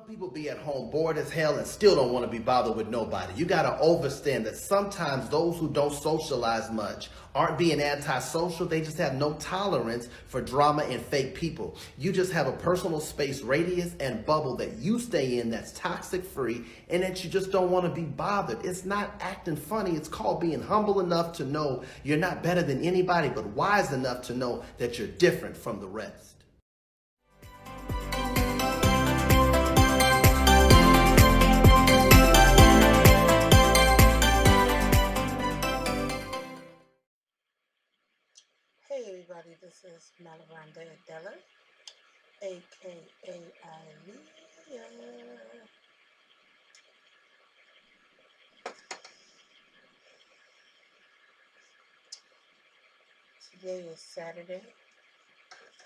People be at home bored as hell and still don't want to be bothered with nobody. You got to understand that sometimes those who don't socialize much aren't being antisocial. They just have no tolerance for drama and fake people. You just have a personal space radius and bubble that you stay in that's toxic free and that you just don't want to be bothered. It's not acting funny. It's called being humble enough to know you're not better than anybody, but wise enough to know that you're different from the rest. Hey everybody, this is Malavanda Adela, aka Aliyah. Today is Saturday,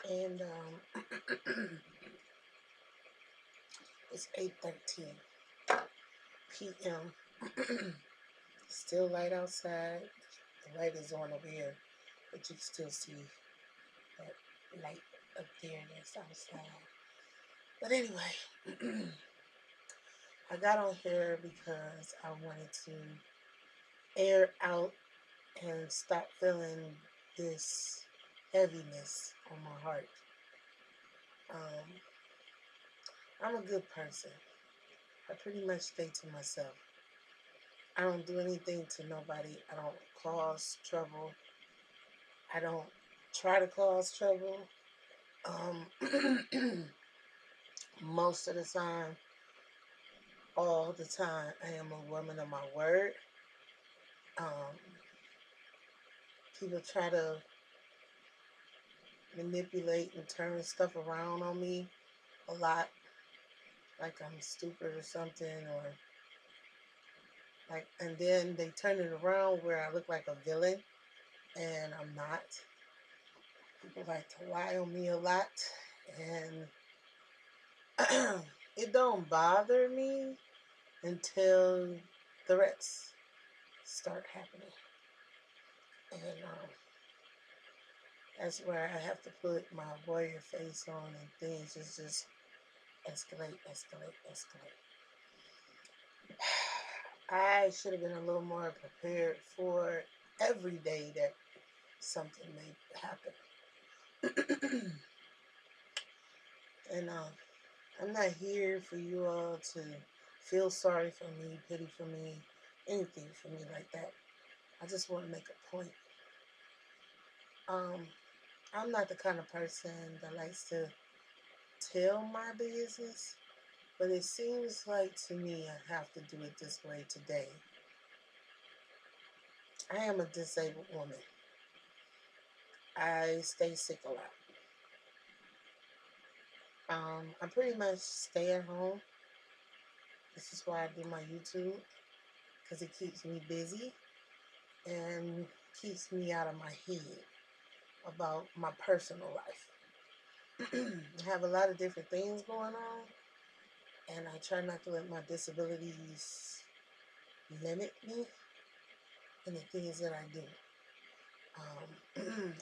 and it's 8:13 p.m. Still light outside. The light is on over here, but you can still see that light up there that's outside. But anyway, I got on here because I wanted to air out and stop feeling this heaviness on my heart. I'm a good person. I pretty much stay to myself. I don't do anything to nobody. I don't cause trouble. I don't try to cause trouble. Most of the time, all the time, I am a woman of my word. Um, People try to manipulate and turn stuff around on me a lot, like I'm stupid or something, or like, and then they turn it around where I look like a villain, and I'm not. People like to lie on me a lot, and it don't bother me until the rest start happening, and that's where I have to put my warrior face on, and things just escalate, escalate, escalate. I should have been a little more prepared for every day that something may happen. And I'm not here for you all to feel sorry for me, pity for me, anything for me like that. I just want to make a point. I'm not the kind of person that likes to tell my business, but it seems like to me I have to do it this way today. I am a disabled woman. I stay sick a lot. I pretty much stay at home. This is why I do my YouTube, because it keeps me busy and keeps me out of my head about my personal life. I have a lot of different things going on, and I try not to let my disabilities limit me in the things that I do.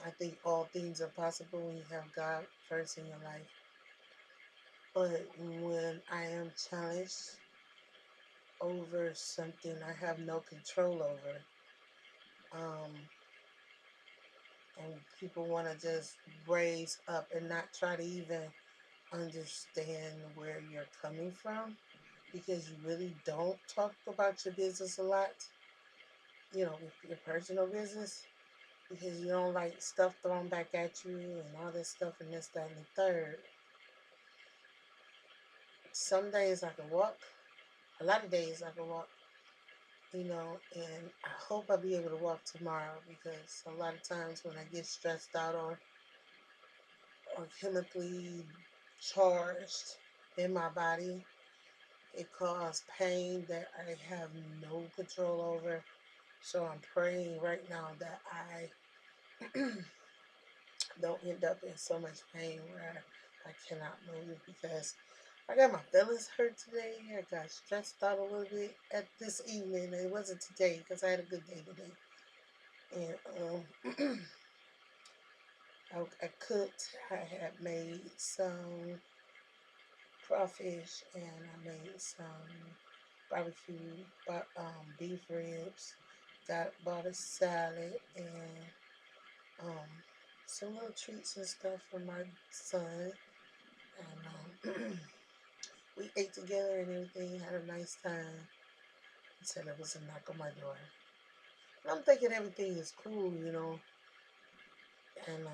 I think all things are possible when you have God first in your life. But when I am challenged over something I have no control over, and people want to just raise up and not try to even understand where you're coming from, because you really don't talk about your business a lot, your personal business, because you don't like stuff thrown back at you and all this stuff and this, that, and the third. Some days I can walk. A lot of days I can walk, and I hope I'll be able to walk tomorrow, because a lot of times when I get stressed out or chemically charged in my body, it causes pain that I have no control over. So I'm praying right now that I don't end up in so much pain where I cannot move, because I got my feelings hurt today. I got stressed out a little bit at this evening. It wasn't today, because I had a good day today. And I cooked. I had made some crawfish, and I made some barbecue beef ribs. Bought a salad and um, some little treats and stuff for my son. And we ate together and everything. Had a nice time. Until it was a knock on my door. And I'm thinking everything is cool, and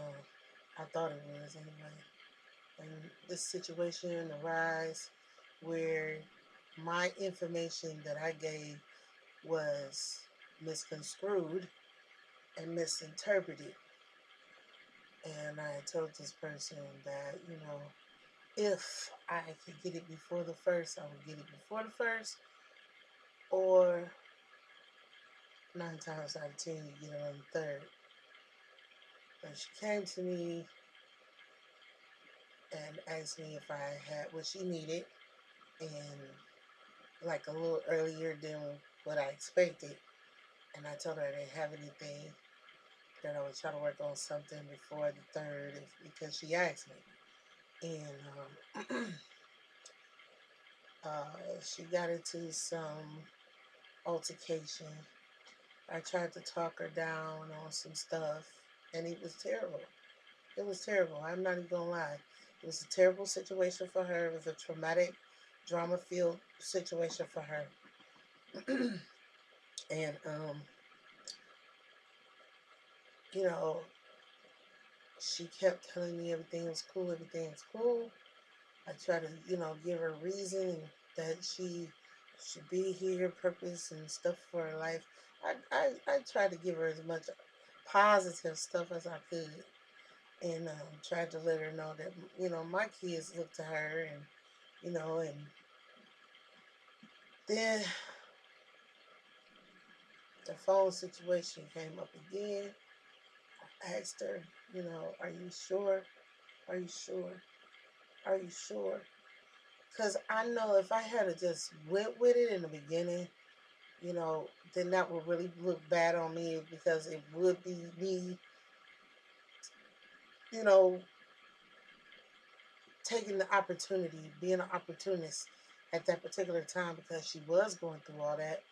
I thought it was anyway. And this situation arise where my information that I gave was misconstrued and misinterpreted. And I told this person that, if I could get it before the first, I would get it before the first, or 9 times out of 10, you get it on the third. And she came to me and asked me if I had what she needed, and like a little earlier than what I expected. And I told her I didn't have anything, that I would try to work on something before the third because she asked me. And she got into some altercation. I tried to talk her down on some stuff, and it was terrible. It was terrible. I'm not even gonna lie. It was a terrible situation for her. It was a traumatic, drama-filled situation for her. And you know, she kept telling me everything was cool, everything was cool. I tried to, give her reason that she should be here, purpose and stuff for her life. I tried to give her as much positive stuff as I could, and tried to let her know that, my kids look to her, and then the phone situation came up again. I asked her, are you sure? Are you sure? Are you sure? Because I know if I had just went with it in the beginning, then that would really look bad on me because it would be me, you know, taking the opportunity, being an opportunist at that particular time because she was going through all that.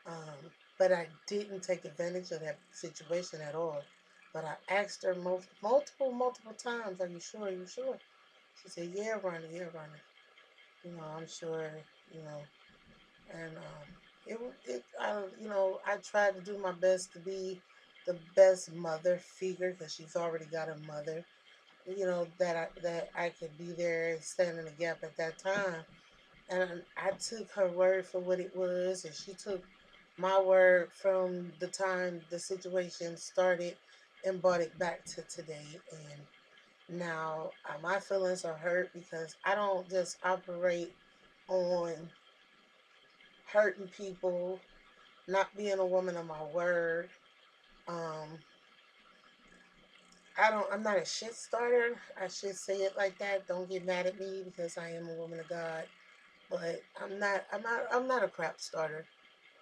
Um, but I didn't take advantage of that situation at all. But I asked her multiple times, "Are you sure? Are you sure?" She said, "Yeah, Ronnie, yeah, Ronnie. I'm sure. You know." And I tried to do my best to be the best mother figure because she's already got a mother. That I could be there and stand in the gap at that time. And I took her word for what it was, and she took my word from the time the situation started and brought it back to today. And now my feelings are hurt because I don't just operate on hurting people, not being a woman of my word. Um, I'm not a shit starter. I should say it like that. Don't get mad at me because I am a woman of God. But I'm not a crap starter.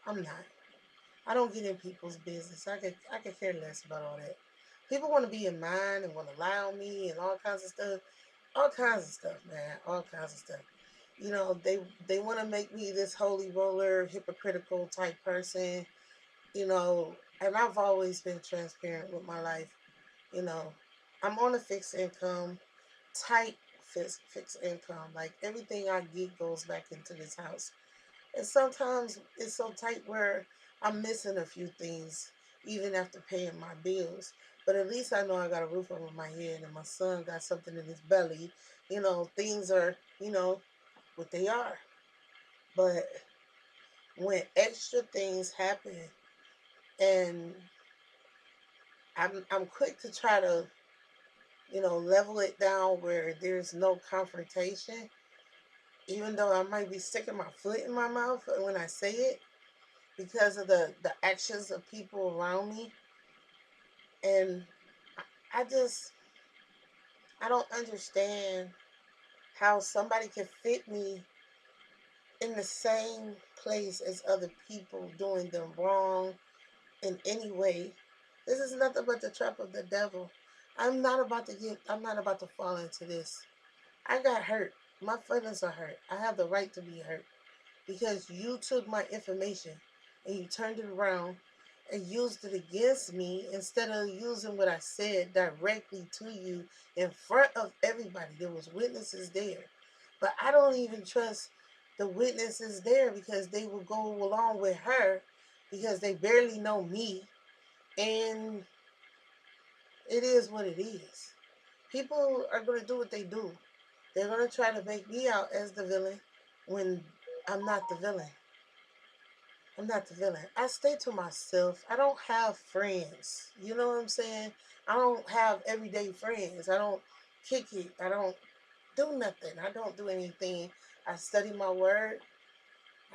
I'm not. I don't get in people's business. I could care less about all that. People want to be in mine and want to lie on me and all kinds of stuff. All kinds of stuff, man. All kinds of stuff. They want to make me this holy roller, hypocritical type person. And I've always been transparent with my life. You know, I'm on a fixed income, tight fixed income. Like everything I get goes back into this house. And sometimes it's so tight where I'm missing a few things, even after paying my bills. But at least I know I got a roof over my head and my son got something in his belly. Things are, what they are. But when extra things happen, and I'm quick to try to, level it down where there's no confrontation, even though I might be sticking my foot in my mouth when I say it because of the actions of people around me. And I just, I don't understand how somebody can fit me in the same place as other people doing them wrong in any way. This is nothing but the trap of the devil. I'm not about to fall into this. I got hurt. My feelings are hurt. I have the right to be hurt because you took my information and you turned it around and used it against me instead of using what I said directly to you in front of everybody. There was witnesses there. But I don't even trust the witnesses there because they will go along with her because they barely know me, and it is what it is. People are going to do what they do. They're going to try to make me out as the villain when I'm not the villain. I'm not the villain. I stay to myself. I don't have friends. You know what I'm saying? I don't have everyday friends. I don't kick it. I don't do nothing. I don't do anything. I study my word.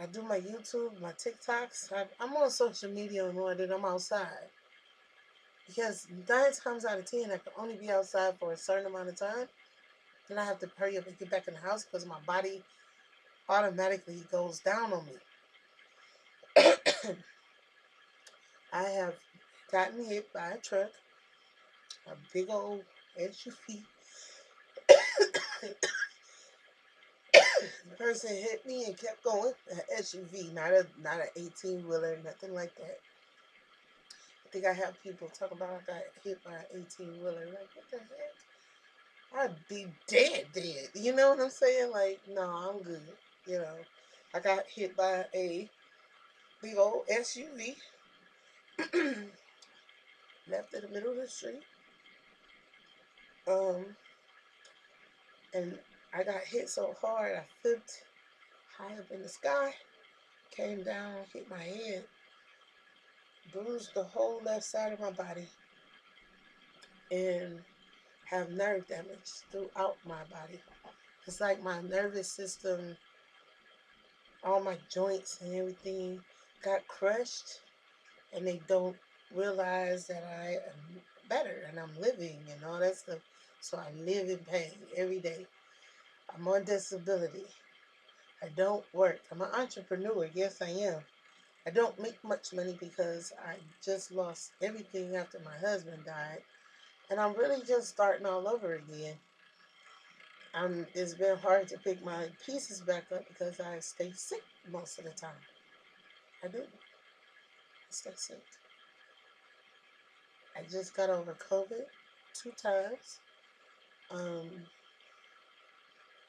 I do my YouTube, my TikToks. I'm on social media more than I'm outside. Because 9 times out of 10, I can only be outside for a certain amount of time. Then I have to hurry up and get back in the house because my body automatically goes down on me. I have gotten hit by a truck, a big old SUV. The person hit me and kept going. An SUV, not an 18-wheeler, nothing like that. I think I have people talk about I got hit by an 18-wheeler. Like, what the heck? I'd be dead. You know what I'm saying? Like, no, I'm good. You know, I got hit by a big old SUV, left in the middle of the street. Um, and I got hit so hard, I flipped high up in the sky, came down, hit my head, bruised the whole left side of my body, and have nerve damage throughout my body. It's like my nervous system, all my joints and everything got crushed, and they don't realize that I am better and I'm living and all that stuff. So I live in pain every day. I'm on disability. I don't work. I'm an entrepreneur. Yes, I am. I don't make much money because I just lost everything after my husband died. And I'm really just starting all over again. It's been hard to pick my pieces back up because I stay sick most of the time. I do. I stay sick. I just got over COVID 2 times. Um,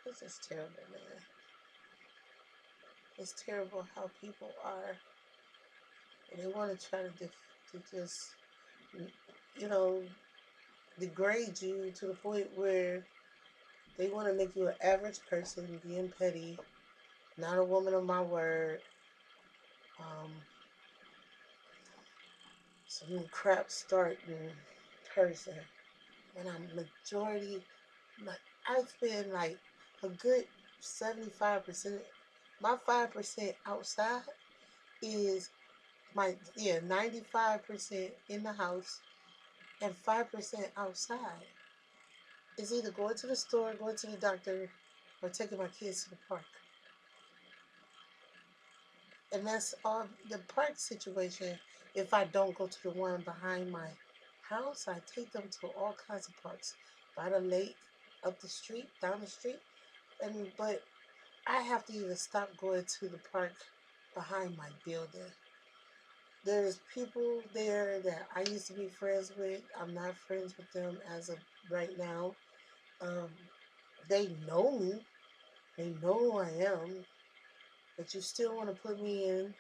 this is terrible, man. It's terrible how people are, and they want to try to just, you know, degrade you to the point where they want to make you an average person, being petty, not a woman of my word, um, some crap starting person. When I'm majority, like I spend like a good 75%. My 5% outside is 95% in the house and 5% outside. It's either going to the store, going to the doctor, or taking my kids to the park. And that's all the park situation. If I don't go to the one behind my house, I take them to all kinds of parks. By the lake, up the street, down the street. But I have to even stop going to the park behind my building. There's people there that I used to be friends with. I'm not friends with them as of right now. Um, they know me. They know who I am. But you still want to put me in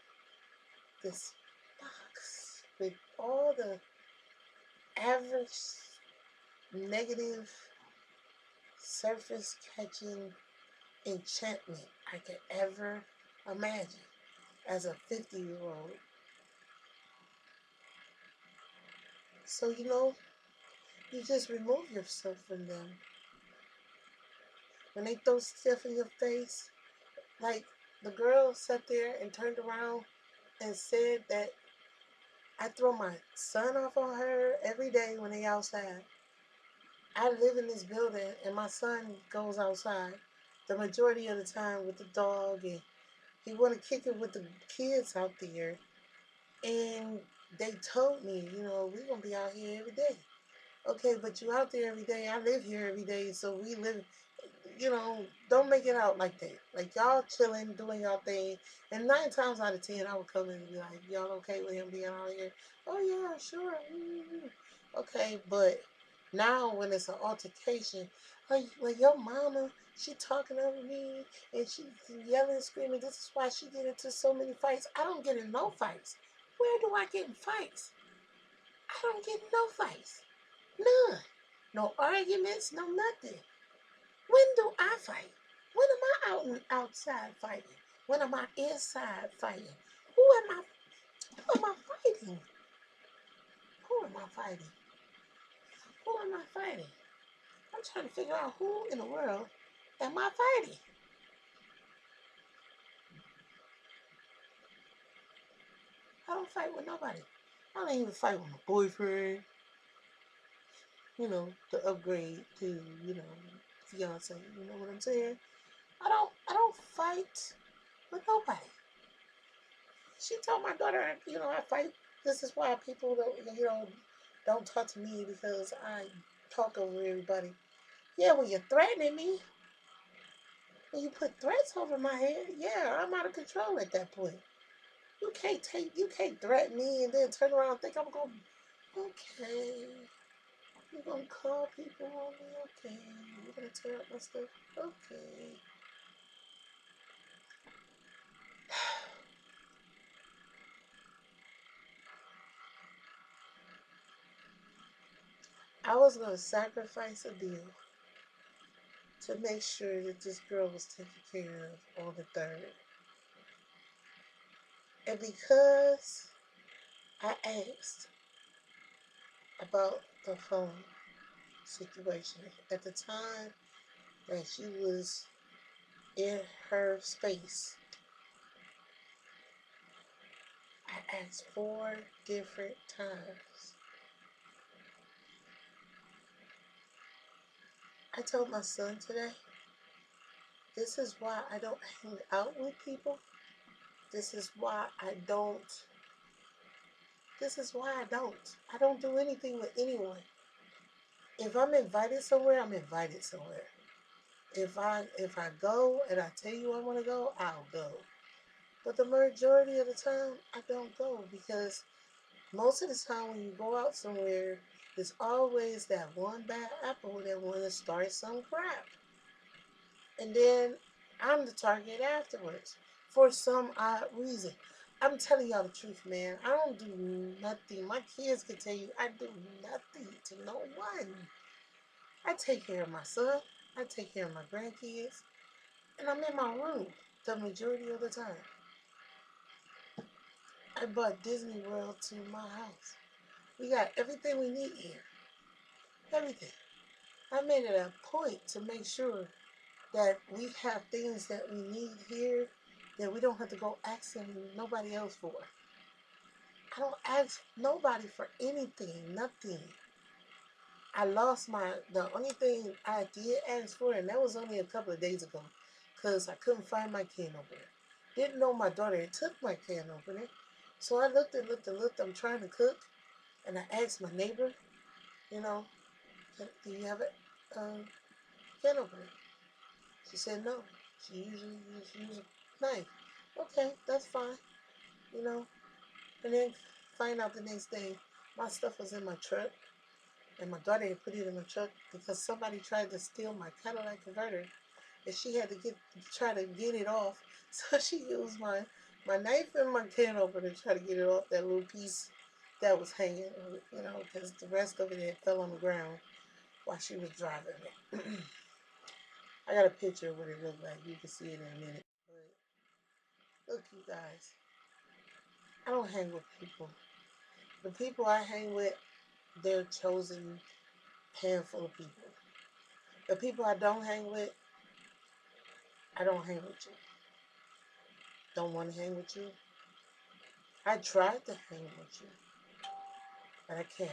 this box with all the average negative surface catching enchantment I could ever imagine as a 50-year old. So, you just remove yourself from them. When they throw stuff in your face, like the girl sat there and turned around and said that I throw my son off on her every day when they outside. I live in this building and my son goes outside the majority of the time with the dog, and he want to kick it with the kids out there. And they told me, we're going to be out here every day. Okay, but you out there every day. I live here every day, so we live Don't make it out like that. Like y'all chilling, doing y'all thing, and 9 times out of 10, I would come in and be like, "Y'all okay with him being out here?" Oh yeah, sure. Okay, but now when it's an altercation, like your mama, she talking over me and she yelling, screaming. This is why she get into so many fights. I don't get in no fights. Where do I get in fights? I don't get in no fights. None. No arguments. No nothing. When do I fight? When am I out and outside fighting? When am I inside fighting? Who am I? Who am I fighting? Who am I fighting? Who am I fighting? I'm trying to figure out who in the world am I fighting. I don't fight with nobody. I don't even fight with my boyfriend. To upgrade to fiance. You know what I'm saying? I don't fight with nobody. She told my daughter, I fight. This is why people don't talk to me because I talk over everybody. Yeah, when you're threatening me, when you put threats over my head, yeah, I'm out of control at that point. You can't threaten me and then turn around and think I'm going. Okay, you're gonna call people on me. Okay, you're gonna tear up my stuff. Okay. I was gonna sacrifice a deal to make sure that this girl was taken care of on the third. And because I asked about the phone situation at the time that she was in her space, I asked 4 different times. I told my son today, this is why I don't hang out with people. This is why I don't. This is why I don't. I don't do anything with anyone. If I'm invited somewhere, I'm invited somewhere. If I go and I tell you I want to go, I'll go. But the majority of the time, I don't go because most of the time when you go out somewhere, there's always that one bad apple that want to start some crap, and then I'm the target afterwards for some odd reason. I'm telling y'all the truth, man. I don't do nothing. My kids can tell you I do nothing to no one. I take care of my son. I take care of my grandkids. And I'm in my room the majority of the time. I brought Disney World to my house. We got everything we need here. Everything. I made it a point to make sure that we have things that we need here that we don't have to go asking nobody else for. I don't ask nobody for anything, nothing. The only thing I did ask for, and that was only a couple of days ago, because I couldn't find my can opener. Didn't know my daughter had took my can opener. So I looked and looked and looked. I'm trying to cook, and I asked my neighbor, you know, do you have a can opener? She said no. She usually uses a knife. Okay, that's fine, you know. And then find out the next day, my stuff was in my truck, and my daughter had put it in my truck because somebody tried to steal my Cadillac converter, and she had to try to get it off. So she used my knife and my can opener to try to get it off that little piece that was hanging, because the rest of it had fell on the ground while she was driving it. I got a picture of what it looked like. You can see it in a minute. But look, you guys, I don't hang with people. The people I hang with, they're chosen handful of people. The people I don't hang with, I don't hang with you. Don't want to hang with you. I tried to hang with you, but I can't.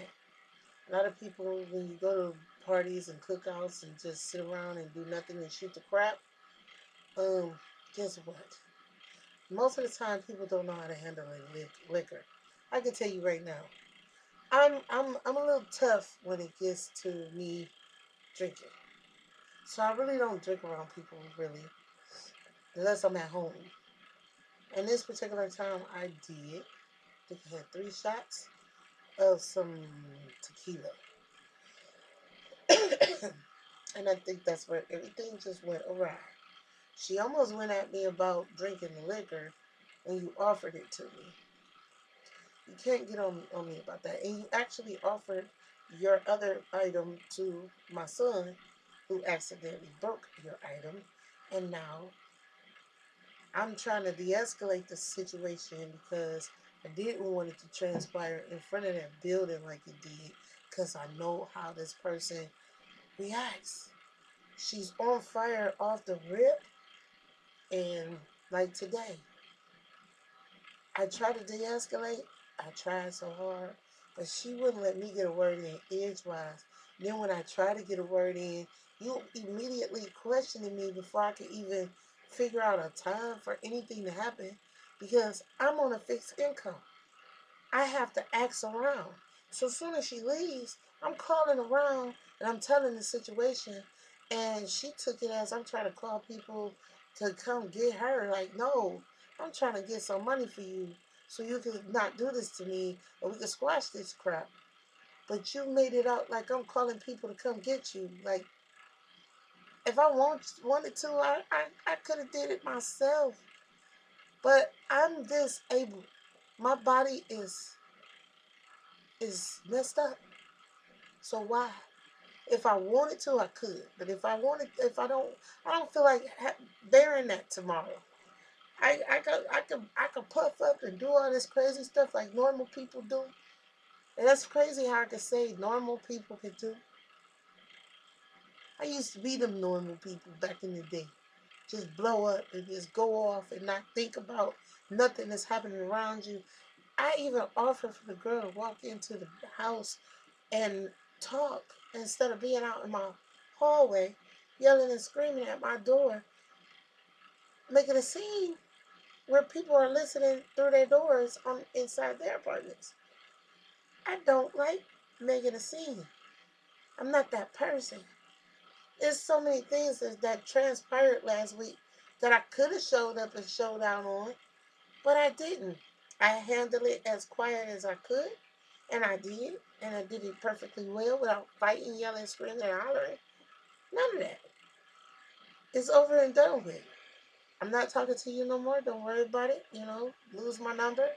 A lot of people, when you go to parties and cookouts and just sit around and do nothing and shoot the crap, um, guess what? Most of the time, people don't know how to handle liquor. I can tell you right now, I'm a little tough when it gets to me drinking. So I really don't drink around people, really, unless I'm at home. And this particular time, I did. I think I had 3 shots of some tequila. And I think that's where everything just went awry. She almost went at me about drinking the liquor and you offered it to me. You can't get on me about that. And you actually offered your other item to my son who accidentally broke your item. And now I'm trying to de escalate the situation because I didn't want it to transpire in front of that building like it did because I know how this person reacts. She's on fire off the rip, and like today, I tried to de-escalate. I tried so hard, but she wouldn't let me get a word in edgewise. Then when I try to get a word in, you immediately questioning me before I could even figure out a time for anything to happen because I'm on a fixed income. I have to ask around. So as soon as she leaves, I'm calling around and I'm telling the situation. And she took it as I'm trying to call people to come get her. Like, no, I'm trying to get some money for you so you can not do this to me or we can squash this crap. But you made it out like I'm calling people to come get you. Like, if I wanted to, I could have did it myself. But I'm disabled. My body is messed up. So why? If I wanted to, I could. But if I don't feel like bearing that tomorrow. I could puff up and do all this crazy stuff like normal people do. And that's crazy how I could say normal people could do. I used to be them normal people back in the day. Just blow up and just go off and not think about nothing that's happening around you. I even offered for the girl to walk into the house and talk instead of being out in my hallway yelling and screaming at my door, making a scene where people are listening through their doors on inside their apartments. I don't like making a scene. I'm not that person. There's so many things that transpired last week that I could have showed up and showed out on, but I didn't. I handled it as quiet as I could, and I did, and I did it perfectly well without fighting, yelling, screaming, and hollering. None of that. It's over and done with. I'm not talking to you no more. Don't worry about it. Lose my number.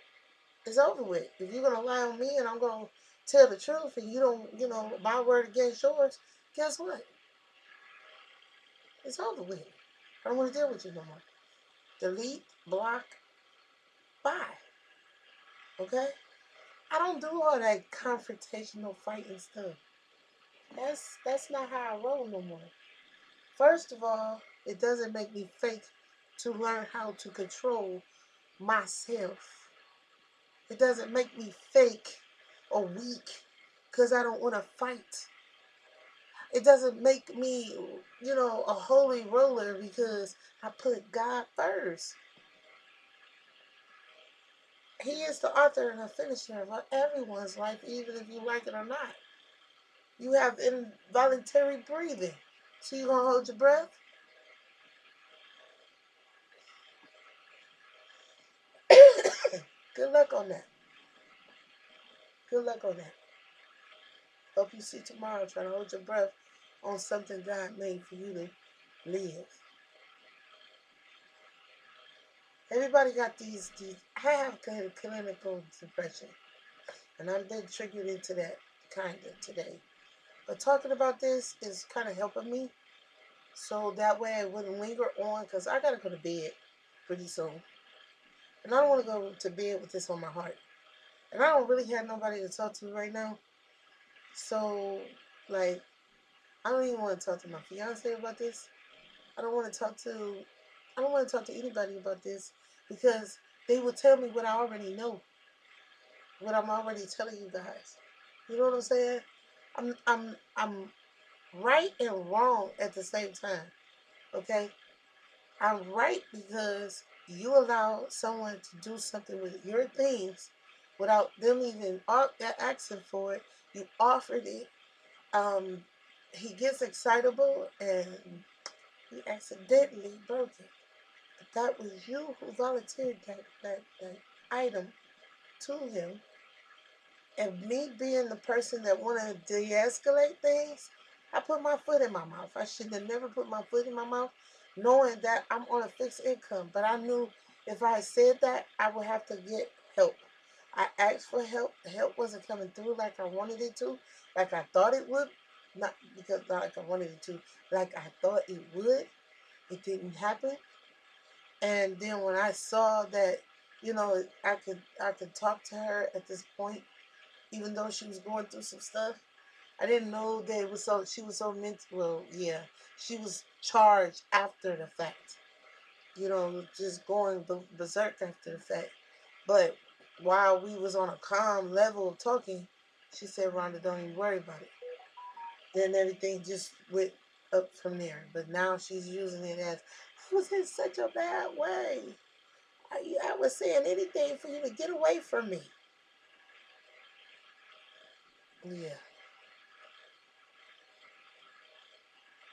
It's over with. If you're gonna lie on me and I'm gonna tell the truth and you don't, my word against yours, guess what? It's over with. I don't want to deal with you no more. Delete, block, bye. Okay? I don't do all that confrontational fighting stuff. That's not how I roll no more. First of all, it doesn't make me fake to learn how to control myself. It doesn't make me fake or weak because I don't want to fight. It doesn't make me, a holy roller because I put God first. He is the author and the finisher of everyone's life, even if you like it or not. You have involuntary breathing. So you gonna hold your breath? Good luck on that. Good luck on that. Hope you see tomorrow trying to hold your breath on something God made for you to live. Everybody got these. I have clinical depression, and I've been triggered into that kind of today. But talking about this is kind of helping me, so that way it wouldn't linger on. Cause I gotta go to bed pretty soon, and I don't want to go to bed with this on my heart. And I don't really have nobody to talk to right now. So, like, I don't even want to talk to my fiance about this. I don't want to talk to I don't want to talk to anybody about this because they will tell me what I already know, what I'm already telling you guys. You know what I'm saying? I'm right and wrong at the same time. Okay? I'm right because you allow someone to do something with your things without them even asking for it. You offered it. Um, he gets excitable and he accidentally broke it. But that was you who volunteered that item to him. And me being the person that wanted to de-escalate things, I put my foot in my mouth. I should have never put my foot in my mouth, knowing that I'm on a fixed income. But I knew if I said that, I would have to get help. I asked for help. The help wasn't coming through like I wanted it to, like I thought it would. Not because like I wanted it to, like I thought it would. It didn't happen. And then when I saw that, I could talk to her at this point, even though she was going through some stuff. I didn't know that it was so she was so mental. Well, yeah, she was charged after the fact. Just going berserk after the fact. But while we was on a calm level of talking, she said, "Rhonda, don't even worry about it." Then everything just went up from there. But now she's using it as, "I was in such a bad way. I was saying anything for you to get away from me." Yeah.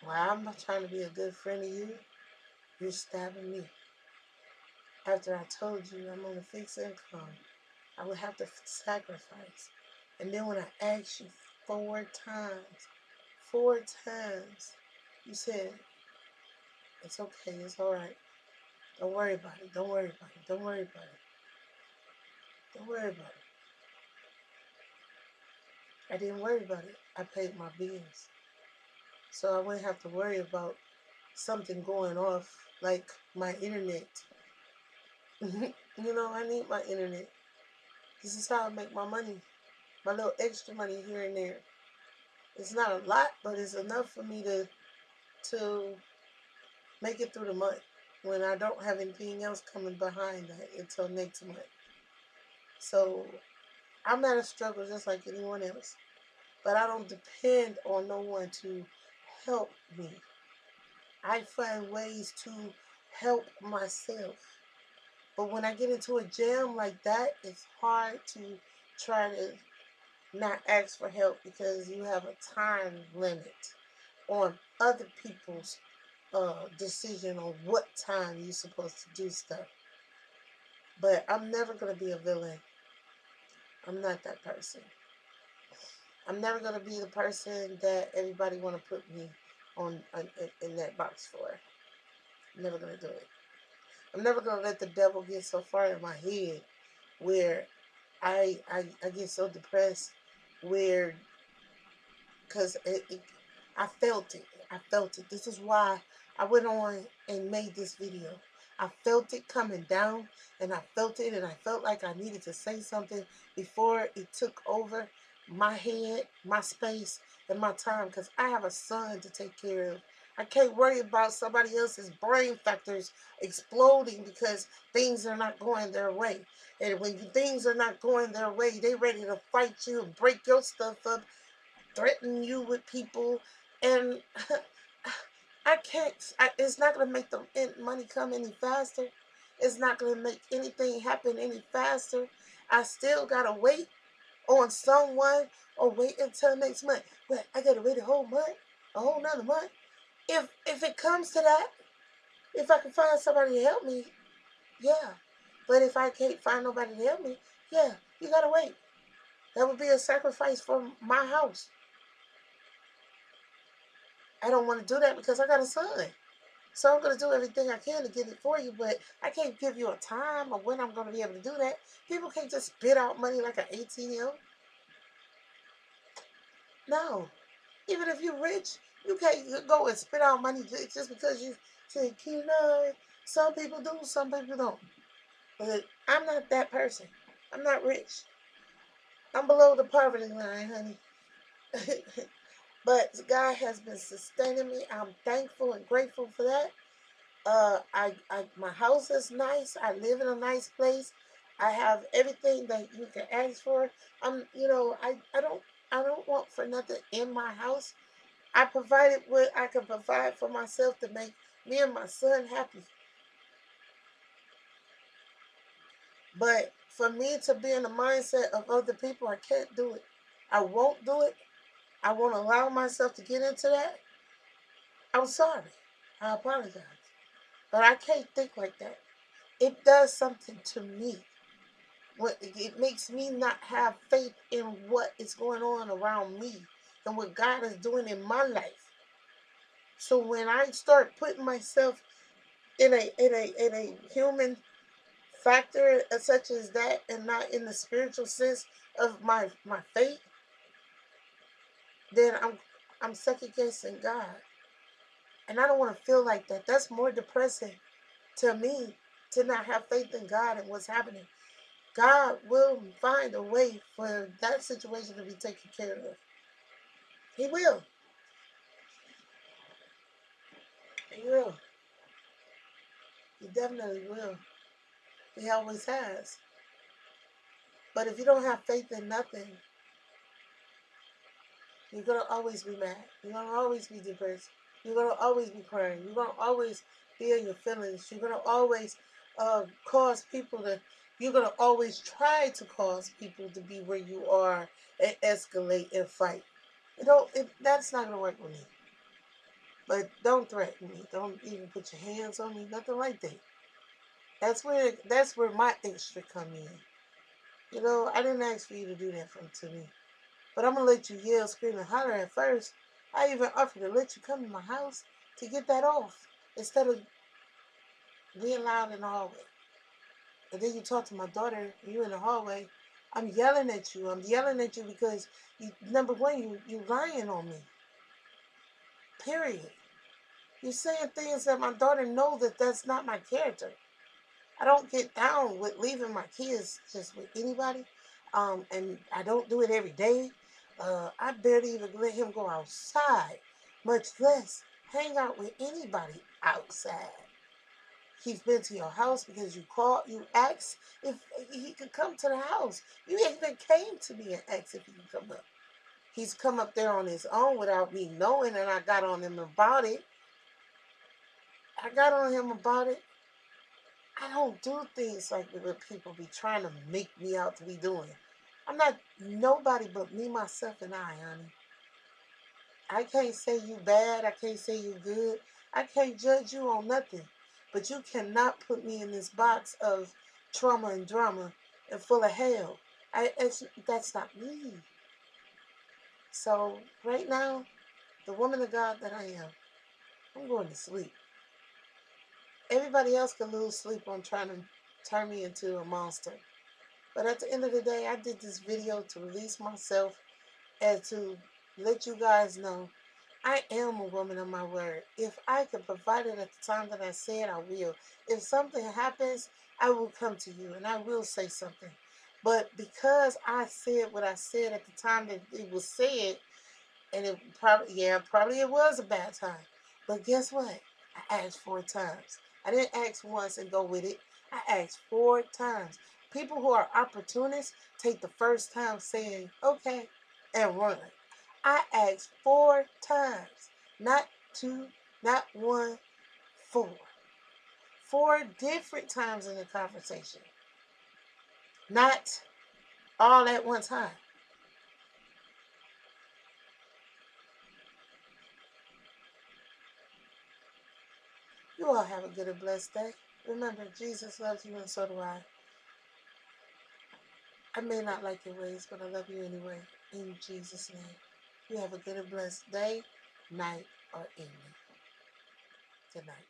While I'm trying to be a good friend to you, you're stabbing me. After I told you I'm on a fixed income, I would have to sacrifice. And then when I asked you 4 times, 4 times, you said, "It's okay, it's all right. Don't worry about it, don't worry about it, don't worry about it, don't worry about it." I didn't worry about it. I paid my bills. So I wouldn't have to worry about something going off like my internet. I need my internet. This is how I make my money. My little extra money here and there. It's not a lot, but it's enough for me to make it through the month when I don't have anything else coming behind that until next month. So I'm at a struggle just like anyone else, but I don't depend on no one to help me. I find ways to help myself. But when I get into a jam like that, it's hard to try to not ask for help because you have a time limit on other people's decision on what time you're supposed to do stuff. But I'm never going to be a villain. I'm not that person. I'm never going to be the person that everybody want to put me in that box for. I'm never going to do it. I'm never going to let the devil get so far in my head where I get so depressed where because I felt it. I felt it. This is why I went on and made this video. I felt it coming down, and I felt it, and I felt like I needed to say something before it took over my head, my space, and my time, because I have a son to take care of. I can't worry about somebody else's brain factors exploding because things are not going their way. And when things are not going their way, they ready to fight you and break your stuff up, threaten you with people, and I can't. It's not gonna make the money come any faster. It's not gonna make anything happen any faster. I still gotta wait on someone or wait until next month. But I gotta wait a whole month, a whole nother month. If it comes to that, if I can find somebody to help me, yeah. But if I can't find nobody to help me, yeah, you gotta wait. That would be a sacrifice for my house. I don't want to do that because I got a son. So I'm going to do everything I can to get it for you, but I can't give you a time or when I'm going to be able to do that. People can't just spit out money like an ATM. No. Even if you're rich, you can't go and spit out money just because you say, some people do, some people don't. But I'm not that person. I'm not rich. I'm below the poverty line, honey. But God has been sustaining me. I'm thankful and grateful for that. My house is nice. I live in a nice place. I have everything that you can ask for. I don't want for nothing in my house. I provided what I can provide for myself to make me and my son happy. But for me to be in the mindset of other people, I can't do it. I won't do it. I won't allow myself to get into that. I'm sorry. I apologize. But I can't think like that. It does something to me. It makes me not have faith in what is going on around me and what God is doing in my life. So when I start putting myself in a human factor such as that, and not in the spiritual sense of my faith, then I'm second guessing God, and I don't want to feel like that. That's more depressing to me, to not have faith in God and what's happening. God will find a way for that situation to be taken care of. He will. He will. He definitely will. He always has. But if you don't have faith in nothing, you're going to always be mad. You're going to always be depressed. You're going to always be crying. You're going to always be in your feelings. You're going to always cause people to, you're going to always try to cause people to be where you are and escalate and fight. That's not going to work with me. But don't threaten me. Don't even put your hands on me. Nothing like that. That's where my extra come in. I didn't ask for you to do that to me. But I'm gonna let you yell, scream, and holler at first. I even offered to let you come to my house to get that off instead of being loud in the hallway. And then you talk to my daughter, you in the hallway. I'm yelling at you. I'm yelling at you because number one, you lying on me. Period. You're saying things that my daughter knows that's not my character. I don't get down with leaving my kids just with anybody. And I don't do it every day. I barely even let him go outside, much less hang out with anybody outside. He's been to your house because you asked if he could come to the house. You even came to me and asked if he could come up. He's come up there on his own without me knowing, and I got on him about it. I don't do things like what people be trying to make me out to be doing. I'm not nobody but me, myself, and I, honey. I can't say you bad. I can't say you good. I can't judge you on nothing. But you cannot put me in this box of trauma and drama and full of hell. That's not me. So right now, the woman of God that I am, I'm going to sleep. Everybody else can lose sleep on trying to turn me into a monster. But at the end of the day, I did this video to release myself and to let you guys know I am a woman of my word. If I can provide it at the time that I said, I will. If something happens, I will come to you and I will say something. But because I said what I said at the time that it was said, and probably it was a bad time. But guess what? I asked 4 times. I didn't ask once and go with it. I asked 4 times. People who are opportunists take the first time saying, okay, and run. I asked 4 times. Not two, not one, four. 4 different times in the conversation. Not all at one time. You all have a good and blessed day. Remember, Jesus loves you and so do I. I may not like your ways, but I love you anyway. In Jesus' name. You have a good and blessed day, night, or evening. Good night.